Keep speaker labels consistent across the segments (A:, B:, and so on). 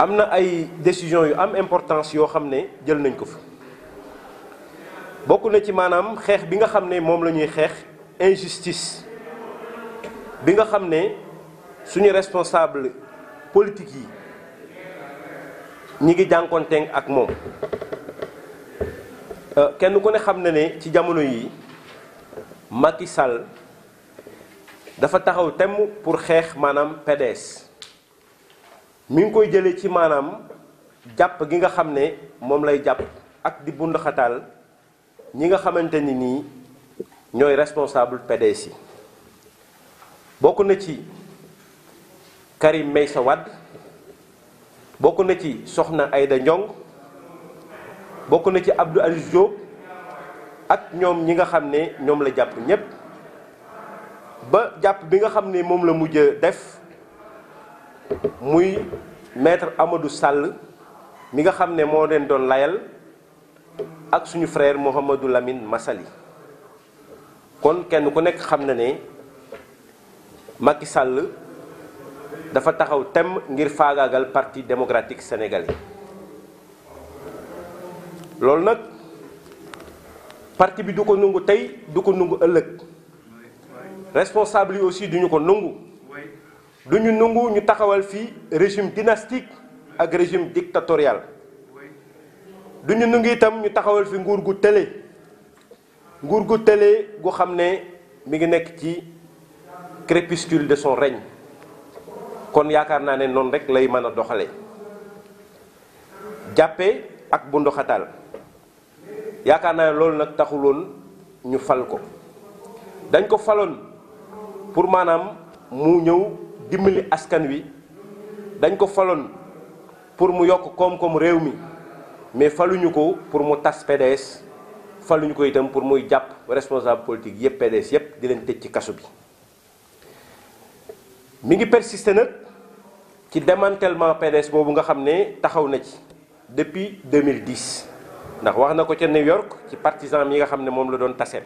A: am na ay décisions yu am importance yoo xam ne jël nañ ko fa bokk na ci maanaam xeex bi nga xam ne moom la ñuy xeex injustice bi nga xam ne suñu responsable politique yi ñi ngi jànkonteeg ak moom kenn ku ne xam na ne ci jamono yi Macky Sall dafa taxaw temm pour xeex maanaam PDS mi ngi koy jëlee ci maanaam jàpp gi nga xam ne moom lay jàpp ak di bundaxataal ñi nga xamante ni nii ñooy responsable PDS yi bokk na ci Karim Meïssa Wade bokk na ci Soxna Aïda Ndiong bokk na ci Abdou Aziz Diop ak ñoom ñi nga xam ne ñoom la jàpp ñépp ba jàpp bi nga xam ne moom la mujj def muy maître Amadou Sall mi nga xam ne moo leen doon layal ak suñu frère Mouhamadou Lamine Massaly kon kenn ku nekk xam na ne Macky Sall dafa taxaw temm ngir faagaagal parti démocratique sénégalais loolu nag parti bi du ko nungu tey du ko nungu ëllëg responsable yi aussi duñu ko nungu duñu nungu ñu taxawal fii régime dynastique ak régime dictatorial duñu nungu itam ñu taxawal fi nguur gu tële gu xam ne mi ngi nekk ci crépuscule de son règne kon yaakaar naa ne noonu rek lay mën a doxale jàppe ak bu ndoxatal yaakaar naa ne loolu nag taxuloon ñu fal ko dañ ko faloon pour maanaam mu ñëw dimbali askan wi dañ ko faloon pour mu yokk koom-koom réew mi mais faluñu ko pour mu tas PDS faluñu ko itam pour muy jàpp responsable politique yépp PDS yépp di leen tëj ci kaso bi mi ngi persister nag ci démantèlement PDS boobu nga xam ne taxaw na ci depuis 2010 ndax wax na ko ca New York ci partisan yi nga xam ne moom la doon taseel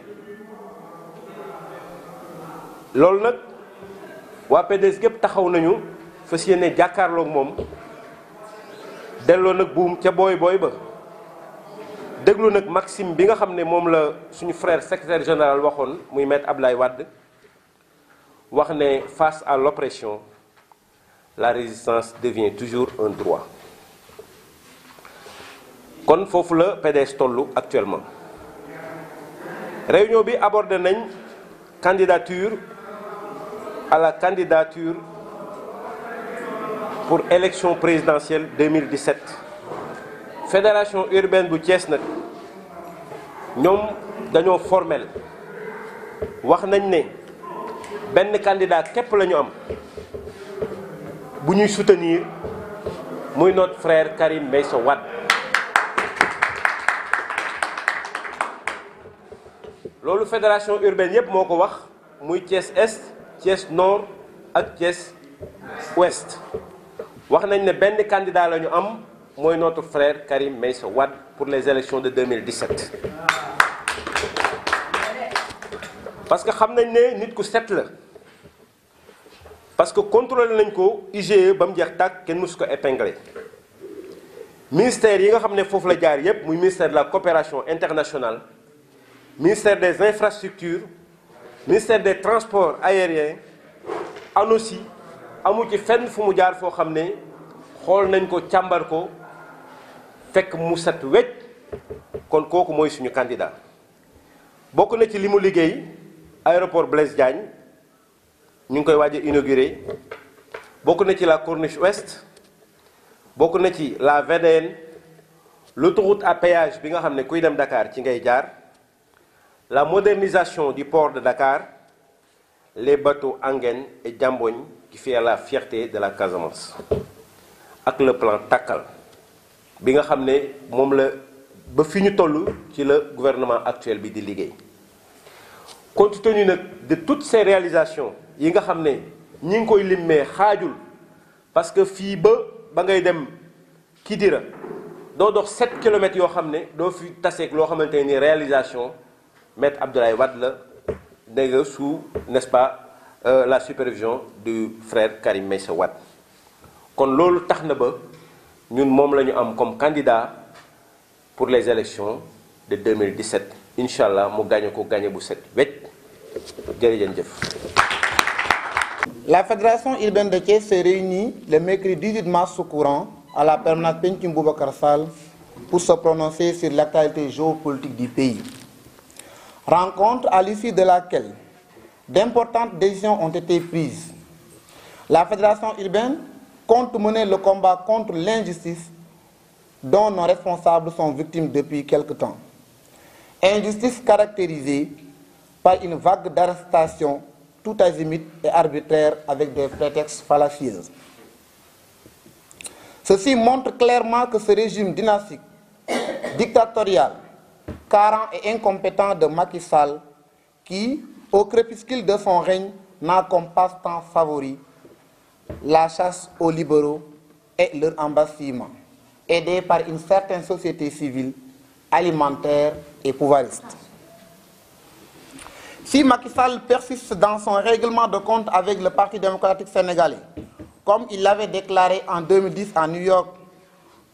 A: loolu nag waa PDS gépp taxaw nañu fas yéene jàkkaarloog moom delloo nag buum ca booy ba déglu nag maxime bi nga xam ne moom la suñu frère secrétaire général waxoon muy maître Abdoulaye Wade wax ne face à l'oppression la résistance devient toujours un droit kon foofu la PDS tollu actuellement réunion bi abordé nañ candidature à la candidature pour élection présidentielle 2017 fédération urbaine bu Thiès nag ñoom dañoo formel wax nañ ne benn candidat képp la ñu am bu ñuy soutenir muy notre frère Karim Meïssa Wade loolu fédération urbaine yépp moo ko wax muy Thiès Est Thiès Nord ak Thiès Ouest wax nañ ne benn candidat la ñu am mooy notre frère Karim Meïssa Wade pour les élections de 2017 parce que xam nañ ne nit ku set la parce que contrôlé nañ ko IGE ba mu jeex tàkk kenn mësu ko épinglé ministère yi nga xam ne foofu la jaar yépp muy ministère de la coopération internationale ministère des infrastructures ministère des transports aériens ANOCI amu ci fenn fu mu jaar foo xam ne xool nañ ko càmbar ko fekk mu set wecc kon kooku mooy suñu candidat bokk na ci li mu liggéey aéroport Blaise Diagne ñu ngi koy waaj a inauguré bokk na ci la corniche ouest bokk na ci la VDN l'autoroute à péage bi nga xam ne kuy dem Dakar ci ngay jaar la modernisation du port de Dakar les bateaux Anguène et Diambogne qui fait la fierté de la Casamance ak le plan Takkal bi nga xam ne moom la ba fi ñu toll ci la gouvernement actuel bi di liggéey compte tenu nag de toutes ces réalisations yi nga xam ne ñi ngi koy limmee xaajul parce que fii ba ngay dem Kidira doo dox 7 kilomètres yoo xam ne doo fi taseeg loo xamante ni réalisation maître Abdoulaye Wade la dégg sous n'est-ce pas la supervision du frère Karim Meïssa Wade kon loolu tax na ba ñun moom la ñu am comme candidat pour les élections de 2017 incha allah mu gagné ko gagné bu set wecc jërëjëf.
B: La Fédération urbaine de Thiès se réunit le mercredi 18 mars courant à la permanence Pencum Boubacar Sall pour se prononcer sur l'actualité géopolitique du pays. Rencontre à l'issue de laquelle d'importantes décisions ont été prises. La Fédération urbaine compte mener le combat contre l'injustice dont nos responsables sont victimes depuis quelque temps. Injustice caractérisée par une vague d'arrestations tout azimut et arbitraire avec des prétextes fallacieux. Ceci montre clairement que ce régime dynastique, dictatorial, carent et incompétent de Macky Sall, qui, au crépuscule de son règne, n'a comme passe-temps favori la chasse aux libéraux et leur embastillement, aidé par une certaine société civile, alimentaire et pouvoiriste. Si Macky Sall persiste dans son règlement de compte avec le Parti démocratique sénégalais, comme il l'avait déclaré en 2010 à New York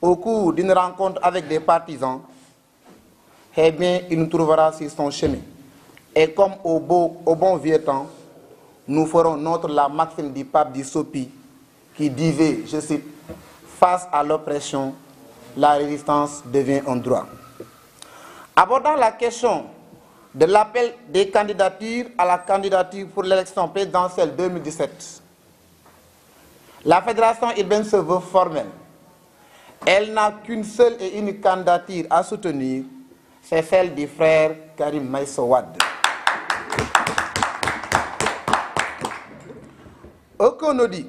B: au cours d'une rencontre avec des partisans, eh bien, il nous trouvera sur son chemin. Et comme au bon vieux temps, nous ferons notre la maxime du pape du Sopi qui disait, je cite, « Face à l'oppression, la résistance devient un droit ». Abordant la question de l'appel des candidatures à la candidature pour l'élection présidentielle 2017, la Fédération urbaine se veut formelle. Elle n'a qu'une seule et unique candidature à soutenir, c'est celle du frère Karim Meïssa Wade. Aucun audit,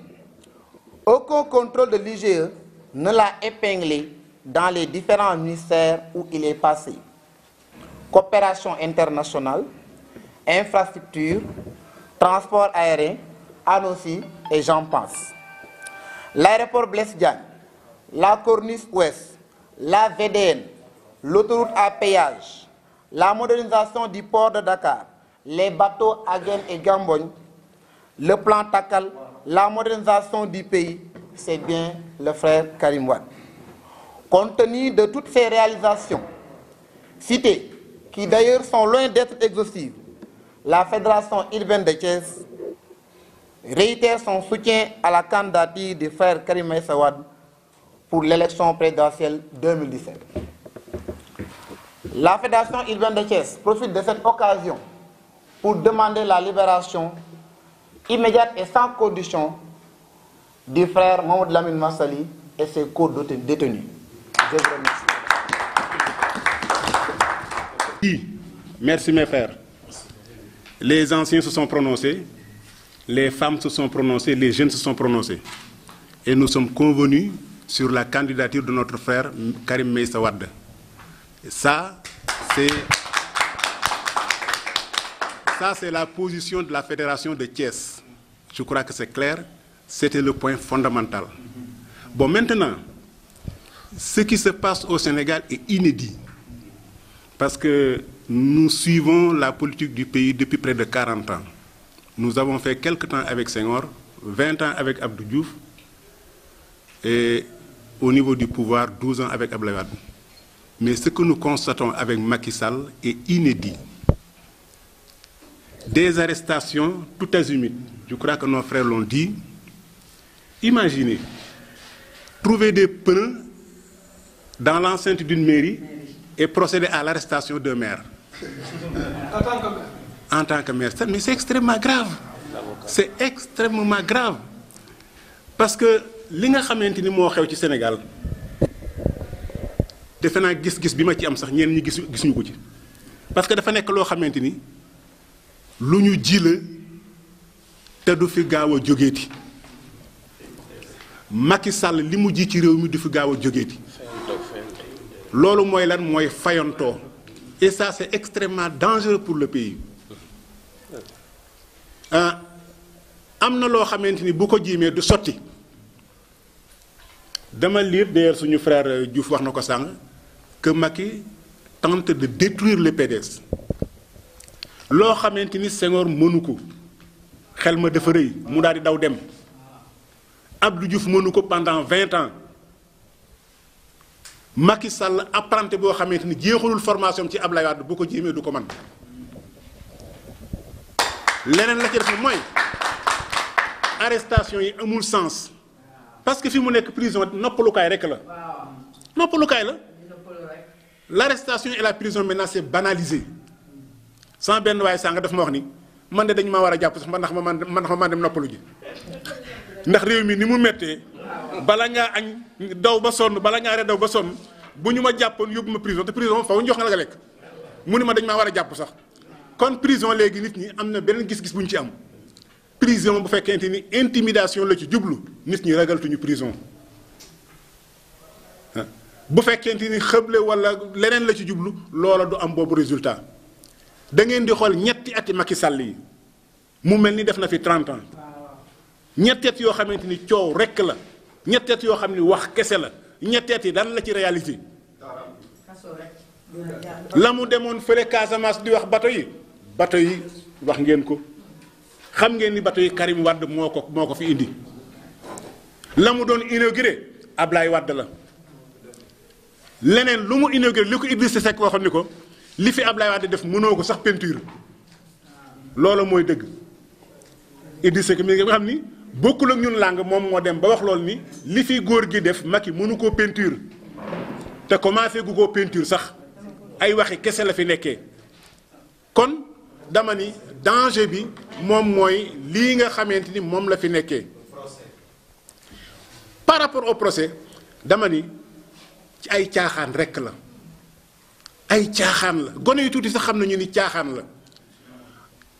B: aucun contrôle de l'IGE ne l'a épinglé dans les différents ministères où il est passé. Coopération internationale, infrastructure, transport aérien, ANOCI et j'en passe. L'aéroport Blaise Diagne, la Corniche Ouest, la VDN, l'autoroute à péage, la modernisation du port de Dakar, les bateaux Agen et Gambogne, le plan Takal, la modernisation du pays, c'est bien le frère Karim Wade. Compte tenu de toutes ces réalisations citées, qui d'ailleurs sont loin d'être exhaustives, la Fédération urbaine de Thiès réitère son soutien à la candidature du frère Karim Meïssa Wade pour l'élection présidentielle 2017. La Fédération urbaine de Thiès profite de cette occasion pour demander la libération immédiate et sans condition du frère Mamadou Lamine Massali et ses co-détenus. Je vous remercie.
C: Merci mes frères. Les anciens se sont prononcés, les femmes se sont prononcées, les jeunes se sont prononcés. Et nous sommes convenus sur la candidature de notre frère Karim Meïssa Wade. Et ça, c'est la position de la Fédération de Thiès. Je crois que c'est clair, c'était le point fondamental. Bon, maintenant, ce qui se passe au Sénégal est inédit. Parce que nous suivons la politique du pays depuis près de 40 ans. Nous avons fait quelques temps avec Senghor, 20 ans avec Abdou Diouf, et au niveau du pouvoir, 12 ans avec Abdoulaye Wade. Mais ce que nous constatons avec Macky Sall est inédit. Des arrestations tout azimut. Je crois que nos frères l'ont dit. Imaginez, trouver des pneus dans l'enceinte d'une mairie et procéder à l'arrestation d'un maire. En tant que maire. Mais c'est extrêmement grave. C'est extrêmement grave. Parce que li nga xamanteni mo xew ci Sénégal defe naa gis-gis bi ma ci am sax ñen ñi gisuñu ko ci parce que dafa nekk loo xamante ni lu ñu ji la te du fi gaaw a jógeeti Macky Sall li mu ji ci réew mi du fi gaaw a jógeeti loolu mooy lan mooy fayantoo et ça c'est extrêmement dangereux pour le pays am na loo xamante ni bu ko jiimee du sotti dama lire d'ailleurs suñu frère Diouf wax na ko sànq que Macky tente de détruire le PDS loo xamante ni Senghor mënu ko xel ma dafa rëy mu daal di daw dem Abdou Diouf mënu ko pendant 20 ans Macky Sall apprenti boo xamante ni jeexalul formation ci Ablaye Wade bu ko jéemee du ko man leneen la ci def mooy arrestation yi amul sens parce que fi mu nekk prison noppalukaay rek la noppalukaay la l'arrestation et la prison maintenant c'est banalisé sans benn waaye sànga daf ma wax ni man de dañu maa war a jàpp sax man ndax dem noppalu ji ndax réew mi ni mu méttee bala ngaa añ daw ba sonn bala ngaa re daw ba sonn bu ñu ma jàppoon yóbbu ma prison te prison faw ñu jox nga la lekk mu ni ma dañ maa war a jàpp sax kon prison léegi nit ñi am na beneen gis-gis bu ñu ci am prison bu fekkente ni intimidation la ci jublu nit ñi ragaltuñu prison bu fekkente ni xëble wala leneen la ci jublu loola du am boobu résultat da ngeen di xool ñetti ati Macky Sall yi mu mel ni def na fi 30 ans ñetti at yoo xamante ni coow rekk la ñetti at yoo xam ni wax kese la ñetti at yi dan la ci réaliser la mu demoon fële Casamance di wax bato yi wax ngeen ko xam ngeen ni bato yi Karim Wade moo ko fi indi la mu doon inauguré Ablaye Wade la leneen lu mu inauguré li ko Idrissa Seck waxoon ni ko li fi Ablaye Wade def mënoo ko sax peinture loolu mooy dëgg Idrissa Seck mi nga xam ni bokkul ak ñun làng moom moo dem ba wax loolu ni li fi góor gi def Macky mënu koo peinture te commencé gu koo peinture sax ay waxi kese la fi nekkee kon dama ni danger bi moom mooy lii nga xamante ni moom la fi nekkee par rapport au procès dama ni ci ay caaxaan rekk la ay caaxaan la gone yu tuuti sax xam nañu ni caaxaan la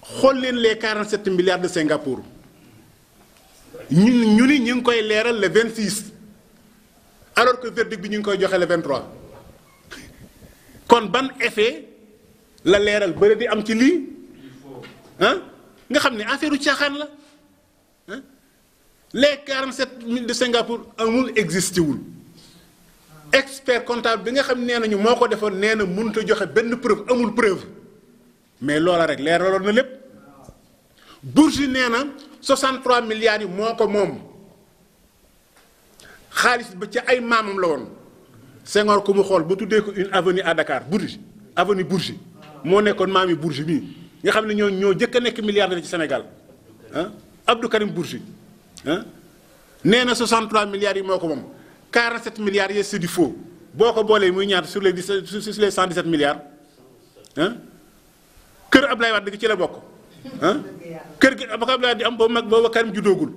C: xool leen les 47 milliards de Singapour ñu ni ñu ngi koy leeral le 26 alors que verdict bi ñu ngi koy joxe le 23 kon ban effet la leeral bëri di am ci lii ah nga xam ne affaire u caaxaan la ah les 47 000 de Singapour amul existé wul expert comptable bi nga xam nee nañu moo ko defoon nee na mënut a joxe benn preuve amul preuve mais loola rek leeraloon na lépp Bourgi nee na 63 milliards yi moo ko moom xaalis ba ca ay maamam la woon Senghor ku mu xool ba tuddee ko une avenue à Dakar Bourgi avenue Bourgi moo nekkoon maami Bourgi bii nga xam ne ñoo jëkk a nekk milliardaire ci Sénégal ah Abdou Karim Bourgi ah nee na 63 milliards yi moo ko moom 47 milliards yi c'est du faux boo ko boolee muy ñaata sur les 117 milliards ah kër Ablaye Wade gi ci la bokk ah kër gi ba ko Ablaye Wade di am boobu mag booba Karim juddoogul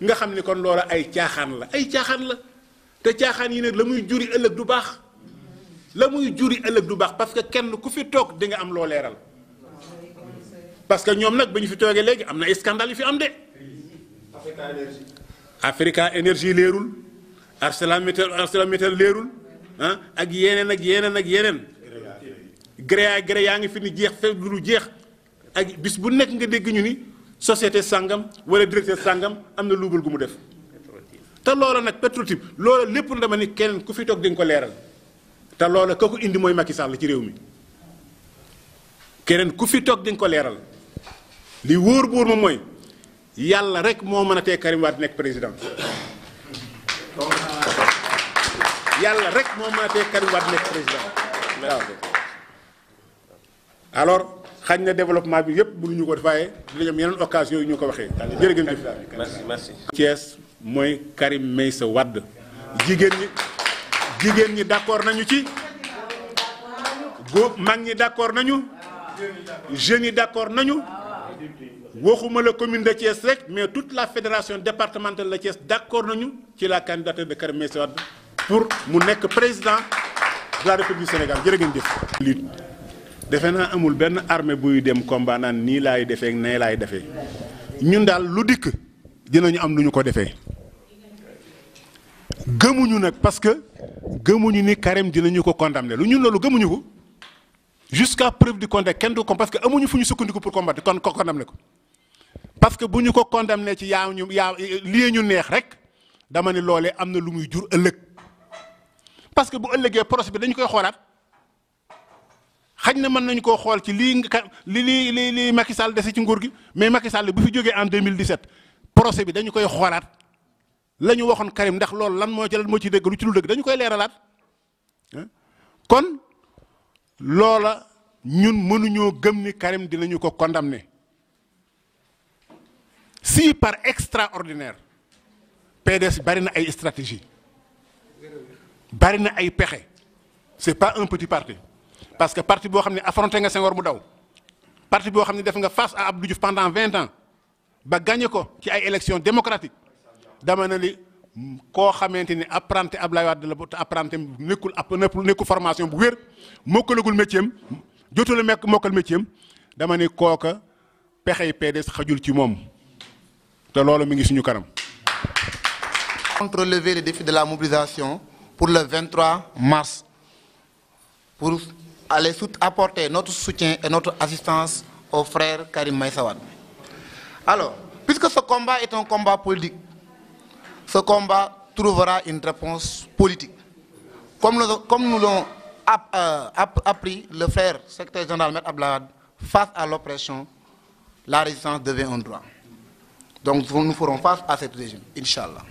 C: nga xam ni kon loola ay caaxaan la te caaxaan yi nag la muy juri ëllëg du baax parce que kenn ku fi toog di nga am loo leeral parce que ñoom nag ba ñu fi toogee léegi am na ay scandale yu fi am de Africa Énergie leerul ArcelorMittal leerul ah ak yeneen gré yaa ngi fi ni jeex fe lu jeex ak bis bu nekk nga dégg ñu ni société sàngam wala directeur sàngam am na luubal gu mu def te loola nag Petro-Tim loola lépp na dama ni keneen ku fi toog di nga ko leeral te loola ka ko indi mooy Macky Sall ci réew mi keneen ku fi toog di nga ko leeral li wóor moom mooy yàlla rek moo mën a tee Karim Wade nekk président yàlla rek moo mën a tee Karim Wade nekk président waaw alors xañ na développement bi yëpp mënuñu ko defaaye dinañ am yeneen occasion yu ñu ko waxee jërëjëf.
A: merci.
C: Thiès mooy Karim Meïssa Wade jigéen ñi d'accord nañu ci mag ñi d'accord nañu jeunes yi d'accord nañu waxuma la commune de Thiès rek mais toute la fédération départementale de Thiès d'accord nañu ci la candidature de Karim Meïssa Wade pour mu nekk président de la République du Sénégal jërë ngeen jëf. defe naa amul benn armée buy dem combat naan nii laay defee ak nee laay defee ñun daal lu dikk dinañu am lu ñu ko defee gëmuñu nag parce que gëmuñu ni Karim dinañu ko condamner lu ñun loolu gëmuñu ko jusqu'à preuve du contraire kenn du ko parce que amuñu fu ñu sukkandiku pour combattre kon ko condamner ko parce que bu ñu ko condamner ci yaa lii ñu neex rek dama ne loolee am na lu muy jur ëllëg parce que bu ëllëgee procès bi dañu koy xoolaat. xañ na mën nañu koo xool ci li Macky Sall dese ci nguur gi mais Macky Sall bu fi jógee en 2017 procès bi dañu koy xoolaat la ñu waxoon Karim ndax loolu lan moo ci dëgg lu ci lu dëgg dañu koy leeralaat kon loola ñun mënuñoo gëm ni Karim dinañu ko condamner si par extraordinaire PDS bari na ay stratégie bari na ay pexe c'est pas un petit parti parce que parti boo xam ne affronté nga Senghor mu daw parti boo xam ne def nga face à Abdou Diouf pendant 20 ans ba gagné ko ci ay élections démocratiques dama ne li koo xamante ni apprenti Abdoulaye Wade la te apprenti nekkul formation bu wér mokkalagul métier am jotul a mokkal métier am dama ne kooka pexey PDS xajul ci moom te loolu mi ngi suñu kanam.
B: Contre relever le défi de la mobilisation pour le 23 mars pour aller apporter notre soutien et notre assistance au frère Karim Meïssa Wade. Alors, puisque ce combat est un combat politique, ce combat trouvera une réponse politique. Comme nous l'ont appris le frère secrétaire général Maître Abdoulaye Wade, face à l'oppression, la résistance devient un droit. Donc nous ferons face à cette régime, Inch'Allah.